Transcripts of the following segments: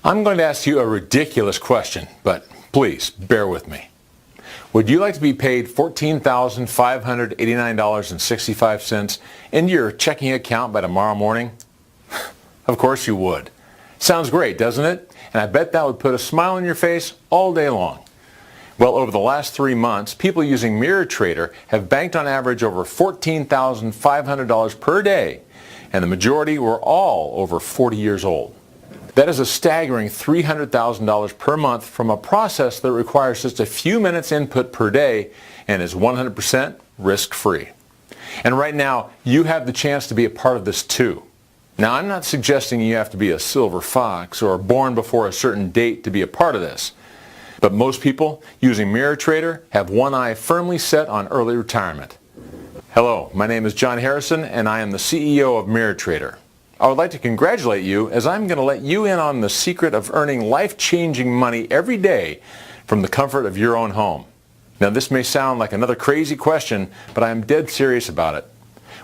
I'm going to ask you a ridiculous question, but please bear with me. Would you like to be paid $14,589.65 into your checking account by tomorrow morning? Of course you would. Sounds great, doesn't it? And I bet that would put a smile on your face all day long. Well, over the last 3 months, people using MirrorTrader have banked on average over $14,500 per day, and the majority were all over 40 years old. That is a staggering $300,000 per month from a process that requires just a few minutes input per day and is 100% risk-free. And right now, you have the chance to be a part of this too. Now, I'm not suggesting you have to be a silver fox or born before a certain date to be a part of this. But most people using MirrorTrader have one eye firmly set on early retirement. Hello, my name is John Harrison and I am the CEO of MirrorTrader. I would like to congratulate you as I'm going to let you in on the secret of earning life-changing money every day from the comfort of your own home. Now, this may sound like another crazy question, but I am dead serious about it.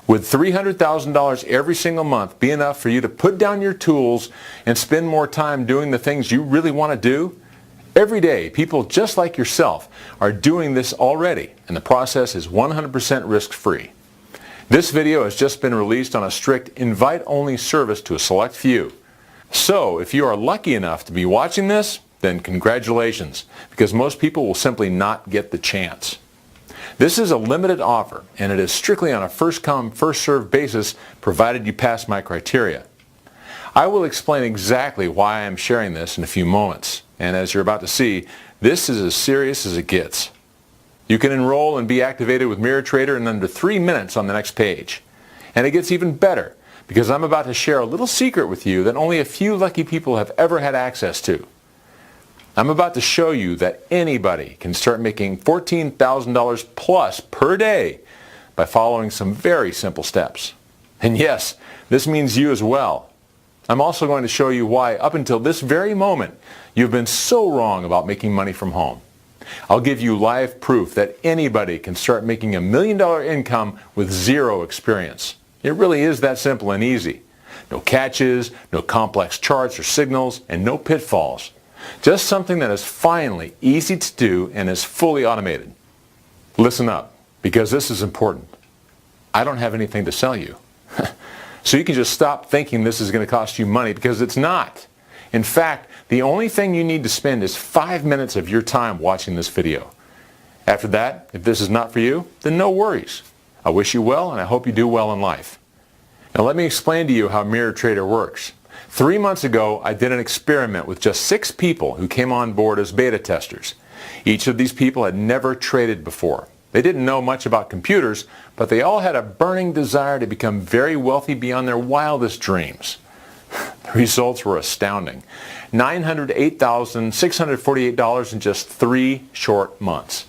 Would $300,000 every single month be enough for you to put down your tools and spend more time doing the things you really want to do? Every day, people just like yourself are doing this already, and the process is 100% risk-free. This video has just been released on a strict invite-only service to a select few. So, if you are lucky enough to be watching this, then congratulations, because most people will simply not get the chance. This is a limited offer, and it is strictly on a first-come, first-served basis, provided you pass my criteria. I will explain exactly why I am sharing this in a few moments. And as you're about to see, this is as serious as it gets. You can enroll and be activated with MirrorTrader in under 3 minutes on the next page. And it gets even better because I'm about to share a little secret with you that only a few lucky people have ever had access to. I'm about to show you that anybody can start making $14,000 plus per day by following some very simple steps. And yes, this means you as well. I'm also going to show you why, up until this very moment, you've been so wrong about making money from home. I'll give you live proof that anybody can start making $1 million income with zero experience. It really is that simple and easy. No catches, no complex charts or signals, and no pitfalls. Just something that is finally easy to do and is fully automated. Listen up, because this is important. I don't have anything to sell you. So you can just stop thinking this is going to cost you money, because it's not. In fact, the only thing you need to spend is 5 minutes of your time watching this video. After that, if this is not for you, then no worries. I wish you well, and I hope you do well in life. Now let me explain to you how MirrorTrader works. 3 months ago, I did an experiment with just 6 people who came on board as beta testers. Each of these people had never traded before. They didn't know much about computers, but they all had a burning desire to become very wealthy beyond their wildest dreams. The results were astounding. $908,648 in just 3 short months.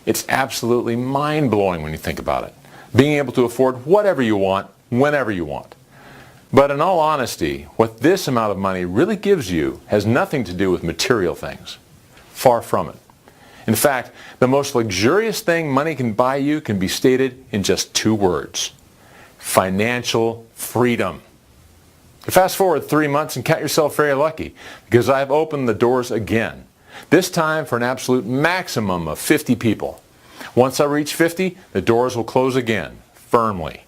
It's absolutely mind-blowing when you think about it. Being able to afford whatever you want, whenever you want. But in all honesty, what this amount of money really gives you has nothing to do with material things. Far from it. In fact, the most luxurious thing money can buy you can be stated in just 2 words. Financial freedom. Fast forward 3 months and count yourself very lucky, because I've opened the doors again. This time for an absolute maximum of 50 people. Once I reach 50, the doors will close again, firmly.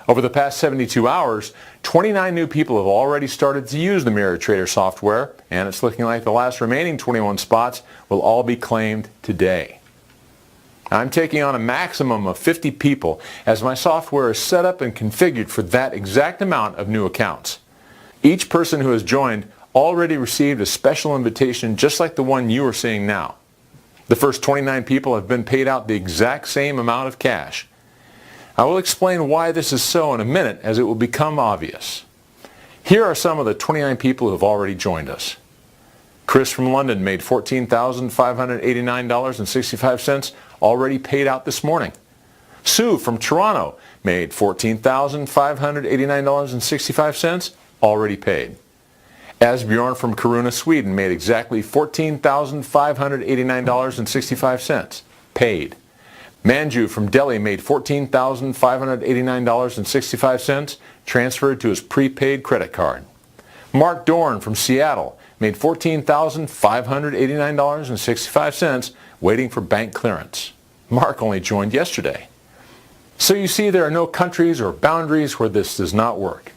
Over the past 72 hours, 29 new people have already started to use the MirrorTrader software, and it's looking like the last remaining 21 spots will all be claimed today. I'm taking on a maximum of 50 people as my software is set up and configured for that exact amount of new accounts. Each person who has joined already received a special invitation just like the one you are seeing now. The first 29 people have been paid out the exact same amount of cash. I will explain why this is so in a minute, as it will become obvious. Here are some of the 29 people who have already joined us. Chris from London made $14,589.65, already paid out this morning. Sue from Toronto made $14,589.65, already paid. Asbjorn from Kiruna, Sweden made exactly $14,589.65, paid. Manju from Delhi made $14,589.65, transferred to his prepaid credit card. Mark Dorn from Seattle made $14,589.65 waiting for bank clearance. Mark only joined yesterday. So you see, there are no countries or boundaries where this does not work.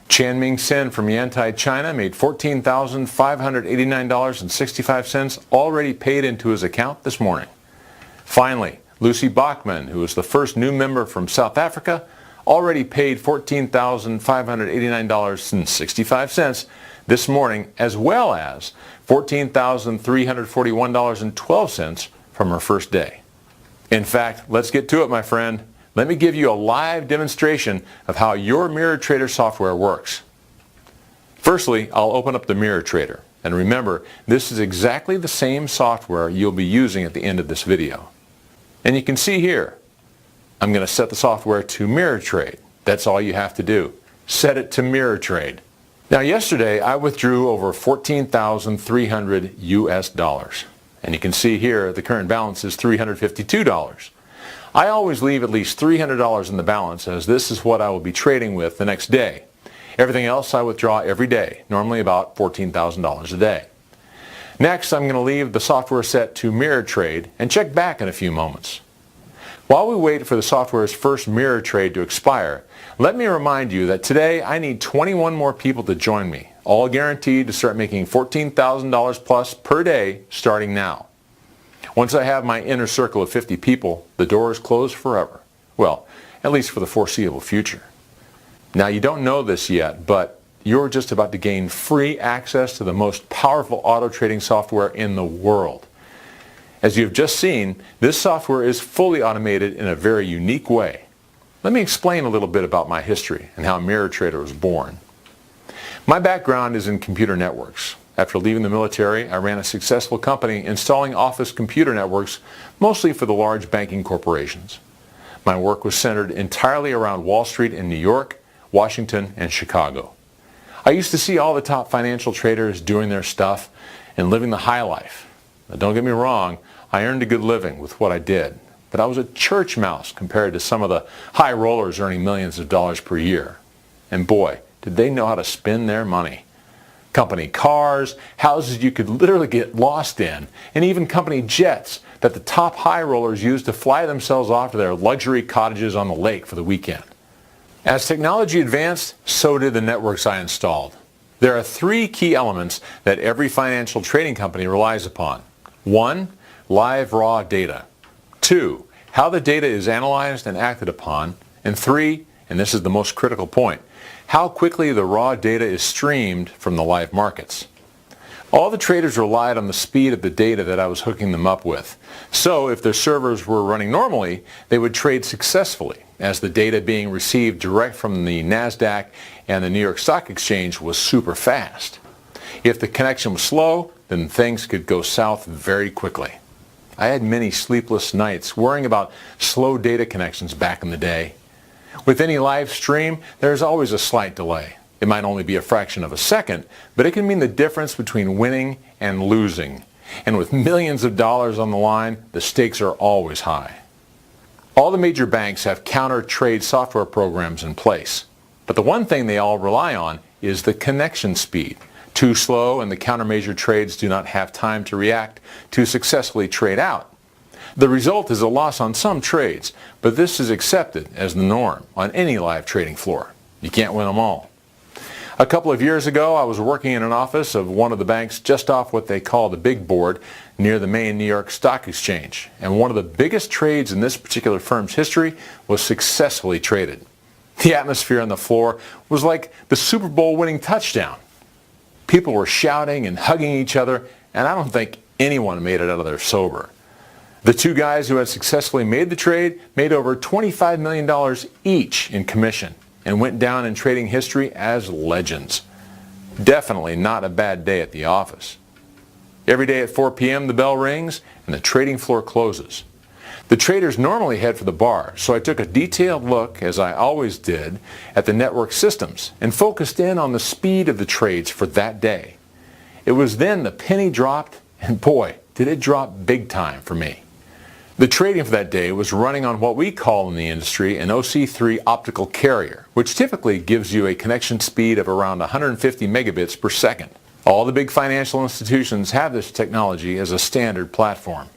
Chanming Sen from Yantai, China made $14,589.65 already paid into his account this morning. Finally, Lucy Bachman, who is the first new member from South Africa, already paid $14,589.65 this morning, as well as $14,341.12 from her first day. In fact, let's get to it, my friend. Let me give you a live demonstration of how your MirrorTrader software works. Firstly, I'll open up the MirrorTrader. And remember, this is exactly the same software you'll be using at the end of this video. And you can see here, I'm going to set the software to MirrorTrade. That's all you have to do. Set it to MirrorTrade. Now yesterday I withdrew over 14,300 US dollars. And you can see here the current balance is $352. I always leave at least $300 in the balance, as this is what I will be trading with the next day. Everything else I withdraw every day, normally about $14,000 a day. Next, I'm going to leave the software set to MirrorTrade and check back in a few moments. While we wait for the software's first MirrorTrade to expire, let me remind you that today I need 21 more people to join me, all guaranteed to start making $14,000 plus per day starting now. Once I have my inner circle of 50 people, the door is closed forever. Well, at least for the foreseeable future. Now, you don't know this yet, but you're just about to gain free access to the most powerful auto trading software in the world. As you've just seen, this software is fully automated in a very unique way. Let me explain a little bit about my history and how MirrorTrader was born. My background is in computer networks. After leaving the military, I ran a successful company installing office computer networks, mostly for the large banking corporations. My work was centered entirely around Wall Street in New York, Washington, and Chicago. I used to see all the top financial traders doing their stuff and living the high life. Now, don't get me wrong, I earned a good living with what I did, but I was a church mouse compared to some of the high rollers earning millions of dollars per year. And boy, did they know how to spend their money. Company cars, houses you could literally get lost in, and even company jets that the top high rollers used to fly themselves off to their luxury cottages on the lake for the weekend. As technology advanced, so did the networks I installed. There are three key elements that every financial trading company relies upon. 1, live raw data. 2, how the data is analyzed and acted upon. And 3, and this is the most critical point, how quickly the raw data is streamed from the live markets. All the traders relied on the speed of the data that I was hooking them up with. So if their servers were running normally, they would trade successfully, as the data being received direct from the NASDAQ and the New York Stock Exchange was super fast. If the connection was slow, then things could go south very quickly. I had many sleepless nights worrying about slow data connections back in the day. With any live stream, there's always a slight delay. It might only be a fraction of a second, but it can mean the difference between winning and losing. And with millions of dollars on the line, the stakes are always high. All the major banks have counter-trade software programs in place. But the one thing they all rely on is the connection speed. Too slow and the countermeasure trades do not have time to react to successfully trade out. The result is a loss on some trades, but this is accepted as the norm on any live trading floor. You can't win them all. A couple of years ago, I was working in an office of one of the banks just off what they call the big board near the main New York Stock Exchange. And one of the biggest trades in this particular firm's history was successfully traded. The atmosphere on the floor was like the Super Bowl winning touchdown. People were shouting and hugging each other, and I don't think anyone made it out of there sober. The two guys who had successfully made the trade made over $25 million each in commission and went down in trading history as legends. Definitely not a bad day at the office. Every day at 4 p.m. the bell rings and the trading floor closes. The traders normally head for the bar, so I took a detailed look, as I always did, at the network systems and focused in on the speed of the trades for that day. It was then the penny dropped, and boy, did it drop big time for me. The trading for that day was running on what we call in the industry an OC3 optical carrier, which typically gives you a connection speed of around 150 megabits per second. All the big financial institutions have this technology as a standard platform.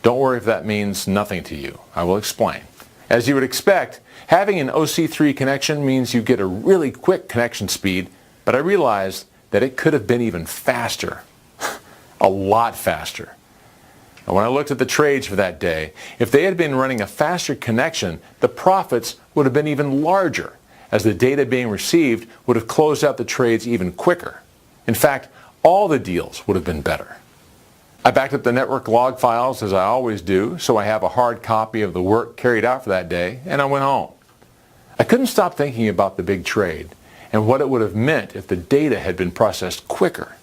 Don't worry if that means nothing to you. I will explain. As you would expect, having an OC3 connection means you get a really quick connection speed, but I realized that it could have been even faster. A lot faster. And when I looked at the trades for that day, if they had been running a faster connection, the profits would have been even larger, as the data being received would have closed out the trades even quicker. In fact, all the deals would have been better. I backed up the network log files as I always do, so I have a hard copy of the work carried out for that day, and I went home. I couldn't stop thinking about the big trade and what it would have meant if the data had been processed quicker.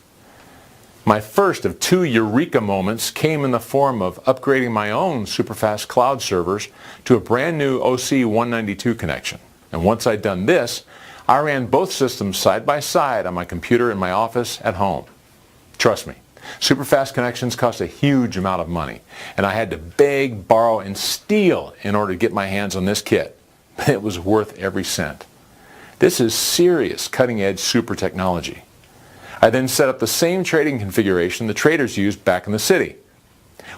My first of two eureka moments came in the form of upgrading my own superfast cloud servers to a brand new OC192 connection. And once I'd done this, I ran both systems side by side on my computer in my office at home. Trust me, superfast connections cost a huge amount of money, and I had to beg, borrow, and steal in order to get my hands on this kit. But it was worth every cent. This is serious cutting-edge super technology. I then set up the same trading configuration the traders used back in the city.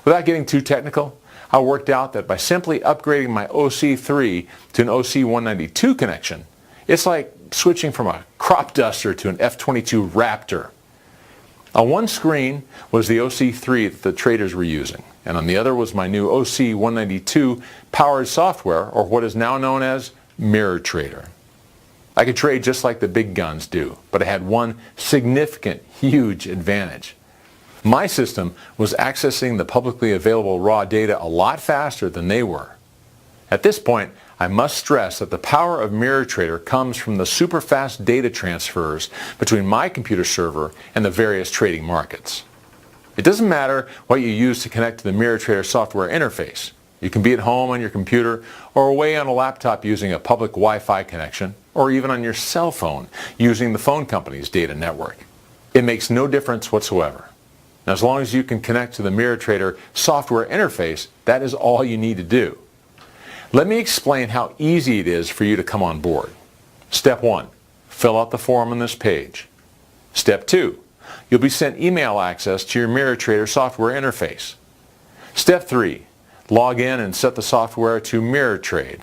Without getting too technical, I worked out that by simply upgrading my OC3 to an OC192 connection, it's like switching from a crop duster to an F-22 Raptor. On one screen was the OC3 that the traders were using, and on the other was my new OC192 powered software, or what is now known as MirrorTrader. I could trade just like the big guns do, but I had one significant, huge advantage. My system was accessing the publicly available raw data a lot faster than they were. At this point, I must stress that the power of MirrorTrader comes from the super fast data transfers between my computer server and the various trading markets. It doesn't matter what you use to connect to the MirrorTrader software interface. You can be at home on your computer or away on a laptop using a public Wi-Fi connection, or even on your cell phone using the phone company's data network. It makes no difference whatsoever. And as long as you can connect to the MirrorTrader software interface, that is all you need to do. Let me explain how easy it is for you to come on board. Step 1, fill out the form on this page. Step 2, you'll be sent email access to your MirrorTrader software interface. Step 3, log in and set the software to MirrorTrade.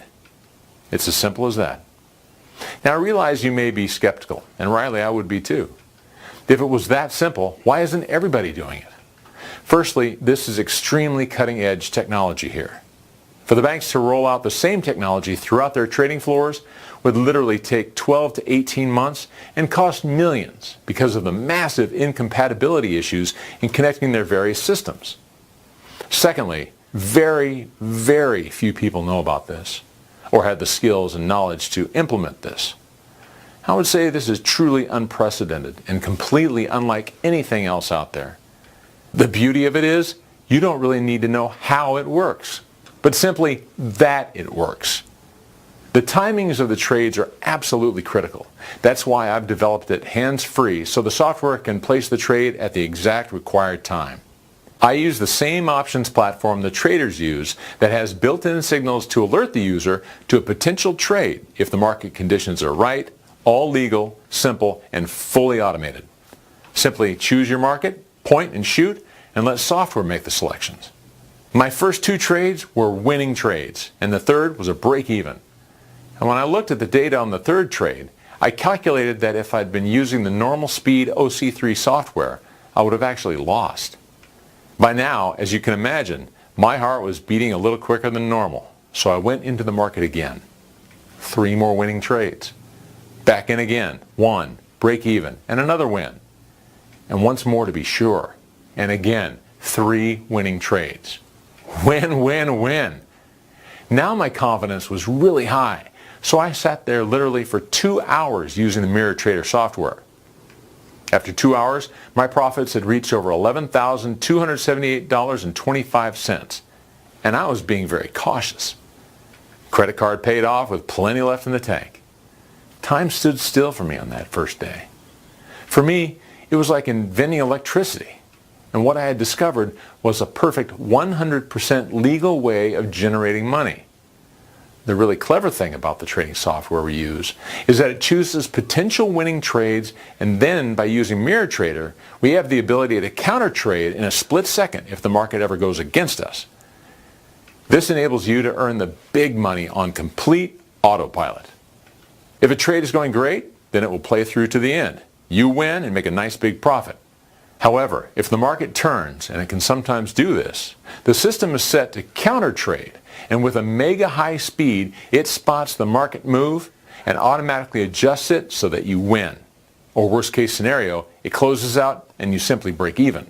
It's as simple as that. Now I realize you may be skeptical, and rightly I would be too. If it was that simple, why isn't everybody doing it? Firstly, this is extremely cutting-edge technology here. For the banks to roll out the same technology throughout their trading floors would literally take 12 to 18 months and cost millions because of the massive incompatibility issues in connecting their various systems. Secondly, very, very few people know about this, or have the skills and knowledge to implement this. I would say this is truly unprecedented and completely unlike anything else out there. The beauty of it is, you don't really need to know how it works, but simply that it works. The timings of the trades are absolutely critical. That's why I've developed it hands-free so the software can place the trade at the exact required time. I use the same options platform the traders use that has built-in signals to alert the user to a potential trade if the market conditions are right, all legal, simple, and fully automated. Simply choose your market, point and shoot, and let software make the selections. My first two trades were winning trades, and the third was a break-even. And when I looked at the data on the third trade, I calculated that if I'd been using the normal speed OC3 software, I would have actually lost. By now, as you can imagine, my heart was beating a little quicker than normal, so I went into the market again. 3 more winning trades. Back in again, 1, break even, and another win. And once more to be sure. And again, 3 winning trades. Win, win, win. Now my confidence was really high, so I sat there literally for 2 hours using the MirrorTrader software. After 2 hours, my profits had reached over $11,278.25, and I was being very cautious. Credit card paid off with plenty left in the tank. Time stood still for me on that first day. For me, it was like inventing electricity. And and what I had discovered was a perfect 100% legal way of generating money. The really clever thing about the trading software we use is that it chooses potential winning trades, and then by using MirrorTrader, we have the ability to counter trade in a split second if the market ever goes against us. This enables you to earn the big money on complete autopilot. If a trade is going great, then it will play through to the end. You win and make a nice big profit. However, if the market turns, and it can sometimes do this, the system is set to counter trade, and with a mega high speed, it spots the market move and automatically adjusts it so that you win. Or worst case scenario, it closes out and you simply break even.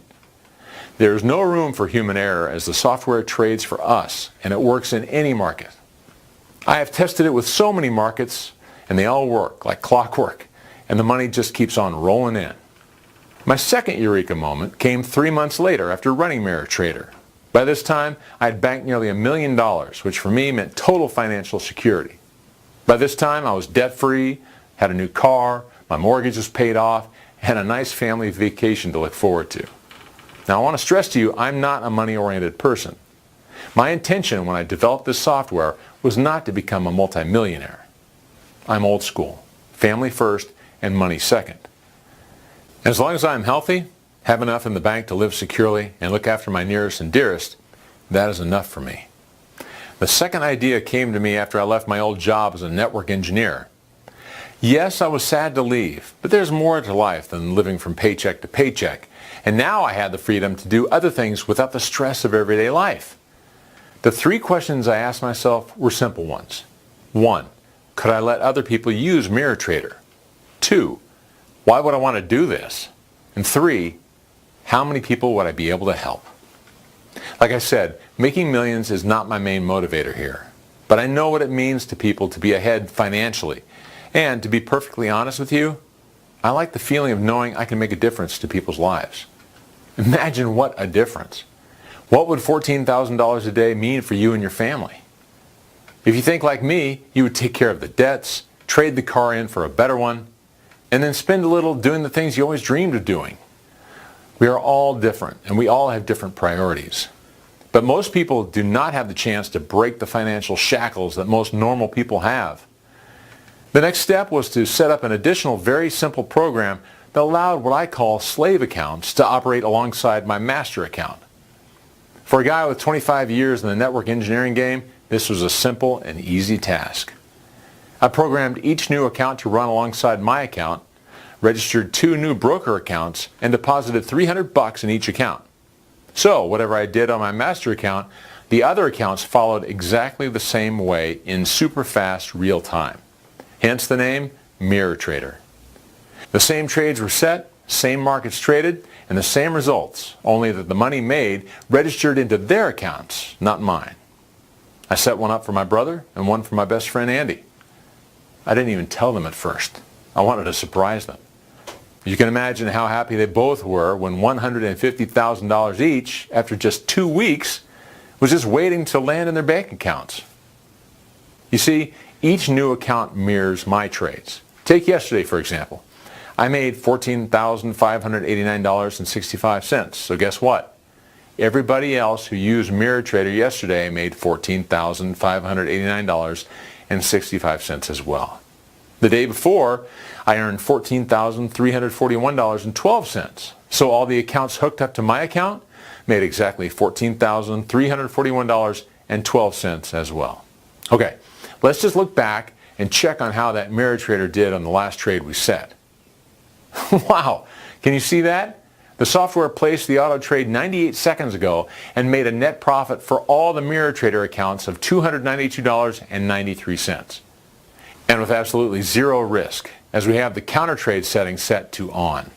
There is no room for human error as the software trades for us, and it works in any market. I have tested it with so many markets, and they all work like clockwork, and the money just keeps on rolling in. My second eureka moment came 3 months later after running MirrorTrader. By this time, I had banked nearly $1 million, which for me meant total financial security. By this time, I was debt-free, had a new car, my mortgage was paid off, and a nice family vacation to look forward to. Now, I want to stress to you, I'm not a money-oriented person. My intention when I developed this software was not to become a multimillionaire. I'm old school, family first and money second. As long as I'm healthy, have enough in the bank to live securely, and look after my nearest and dearest, that is enough for me. The second idea came to me after I left my old job as a network engineer. Yes, I was sad to leave, but there's more to life than living from paycheck to paycheck, and now I had the freedom to do other things without the stress of everyday life. The 3 questions I asked myself were simple ones. 1. Could I let other people use MirrorTrader? 2. Why would I want to do this? And 3. How many people would I be able to help? Like I said, making millions is not my main motivator here, but I know what it means to people to be ahead financially. And to be perfectly honest with you, I like the feeling of knowing I can make a difference to people's lives. Imagine what a difference. What would $14,000 a day mean for you and your family? If you think like me, you would take care of the debts, trade the car in for a better one, and then spend a little doing the things you always dreamed of doing. We are all different, and we all have different priorities. But most people do not have the chance to break the financial shackles that most normal people have. The next step was to set up an additional very simple program that allowed what I call slave accounts to operate alongside my master account. For a guy with 25 years in the network engineering game, this was a simple and easy task. I programmed each new account to run alongside my account, registered 2 new broker accounts, and deposited $300 in each account. So whatever I did on my master account, the other accounts followed exactly the same way in super fast real time. Hence the name MirrorTrader. The same trades were set, same markets traded, and the same results, only that the money made registered into their accounts, not mine. I set one up for my brother and one for my best friend Andy. I didn't even tell them at first. I wanted to surprise them. You can imagine how happy they both were when $150,000 each, after just 2 weeks, was just waiting to land in their bank accounts. You see, each new account mirrors my trades. Take yesterday, for example. I made $14,589.65. So guess what? Everybody else who used MirrorTrader yesterday made $14,589.65 as well. The day before, I earned $14,341.12. So all the accounts hooked up to my account made exactly $14,341.12 as well. Okay, let's just look back and check on how that MirrorTrader did on the last trade we set. Wow, can you see that? The software placed the auto trade 98 seconds ago and made a net profit for all the MirrorTrader accounts of $292.93. And with absolutely zero risk, as we have the counter trade setting set to on.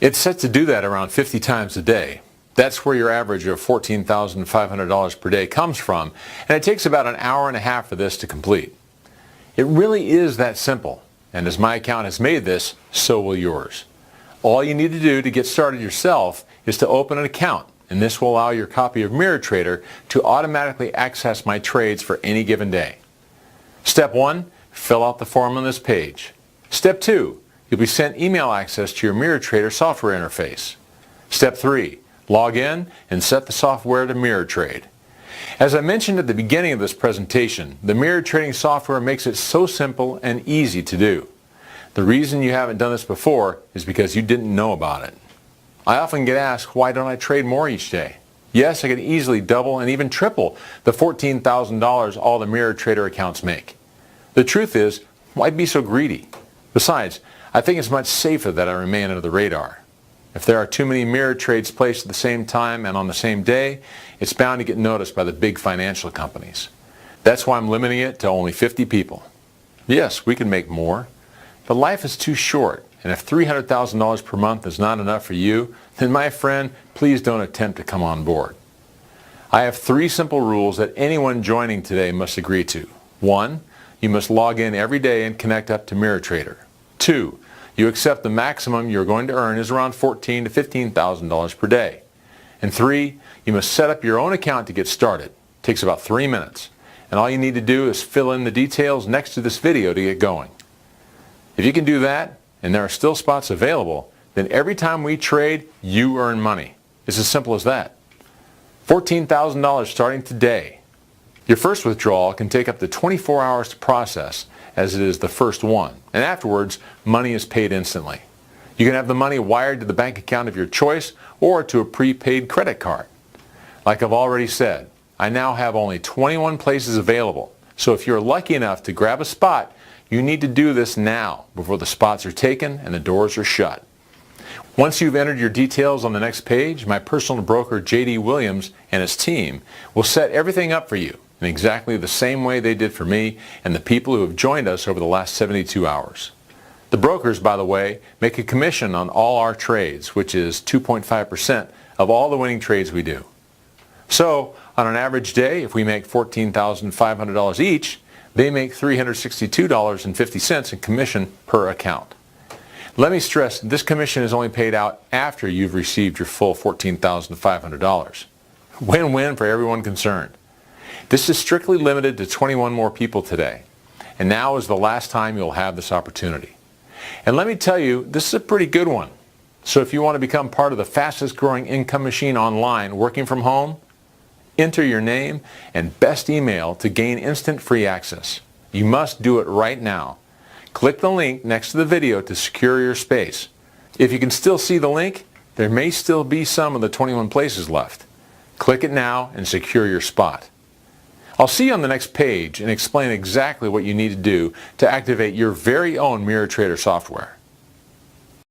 It's set to do that around 50 times a day. That's where your average of $14,500 per day comes from, and it takes about an hour and a half for this to complete. It really is that simple, and as my account has made this, so will yours. All you need to do to get started yourself is to open an account, and this will allow your copy of MirrorTrader to automatically access my trades for any given day. Step 1, fill out the form on this page. Step 2, you'll be sent email access to your MirrorTrader software interface. Step 3. Log in and set the software to mirror trade. As I mentioned at the beginning of this presentation, the mirror trading software makes it so simple and easy to do. The reason you haven't done this before is because you didn't know about it. I often get asked, why don't I trade more each day? Yes, I can easily double and even triple the $14,000 all the mirror trader accounts make. The truth is, why be so greedy? Besides, I think it's much safer that I remain under the radar. If there are too many mirror trades placed at the same time and on the same day, it's bound to get noticed by the big financial companies. That's why I'm limiting it to only 50 people. Yes, we can make more, but life is too short, and if $300,000 per month is not enough for you, then my friend, please don't attempt to come on board. I have 3 simple rules that anyone joining today must agree to. 1, you must log in every day and connect up to MirrorTrader. 2, you accept the maximum you're going to earn is around $14,000 to $15,000 per day. And 3, you must set up your own account to get started. It takes about 3 minutes. And all you need to do is fill in the details next to this video to get going. If you can do that, and there are still spots available, then every time we trade, you earn money. It's as simple as that. $14,000 starting today. Your first withdrawal can take up to 24 hours to process, as it is the first one, and afterwards, money is paid instantly. You can have the money wired to the bank account of your choice or to a prepaid credit card. Like I've already said, I now have only 21 places available, so if you're lucky enough to grab a spot, you need to do this now before the spots are taken and the doors are shut. Once you've entered your details on the next page, my personal broker J.D. Williams and his team will set everything up for you in exactly the same way they did for me and the people who have joined us over the last 72 hours. The brokers, by the way, make a commission on all our trades, which is 2.5% of all the winning trades we do. So, on an average day, if we make $14,500 each, they make $362.50 in commission per account. Let me stress, this commission is only paid out after you've received your full $14,500. Win-win for everyone concerned. This is strictly limited to 21 more people today, and now is the last time you'll have this opportunity. And let me tell you, this is a pretty good one. So if you want to become part of the fastest growing income machine online working from home, enter your name and best email to gain instant free access. You must do it right now. Click the link next to the video to secure your space. If you can still see the link, there may still be some of the 21 places left. Click it now and secure your spot. I'll see you on the next page and explain exactly what you need to do to activate your very own MirrorTrader software.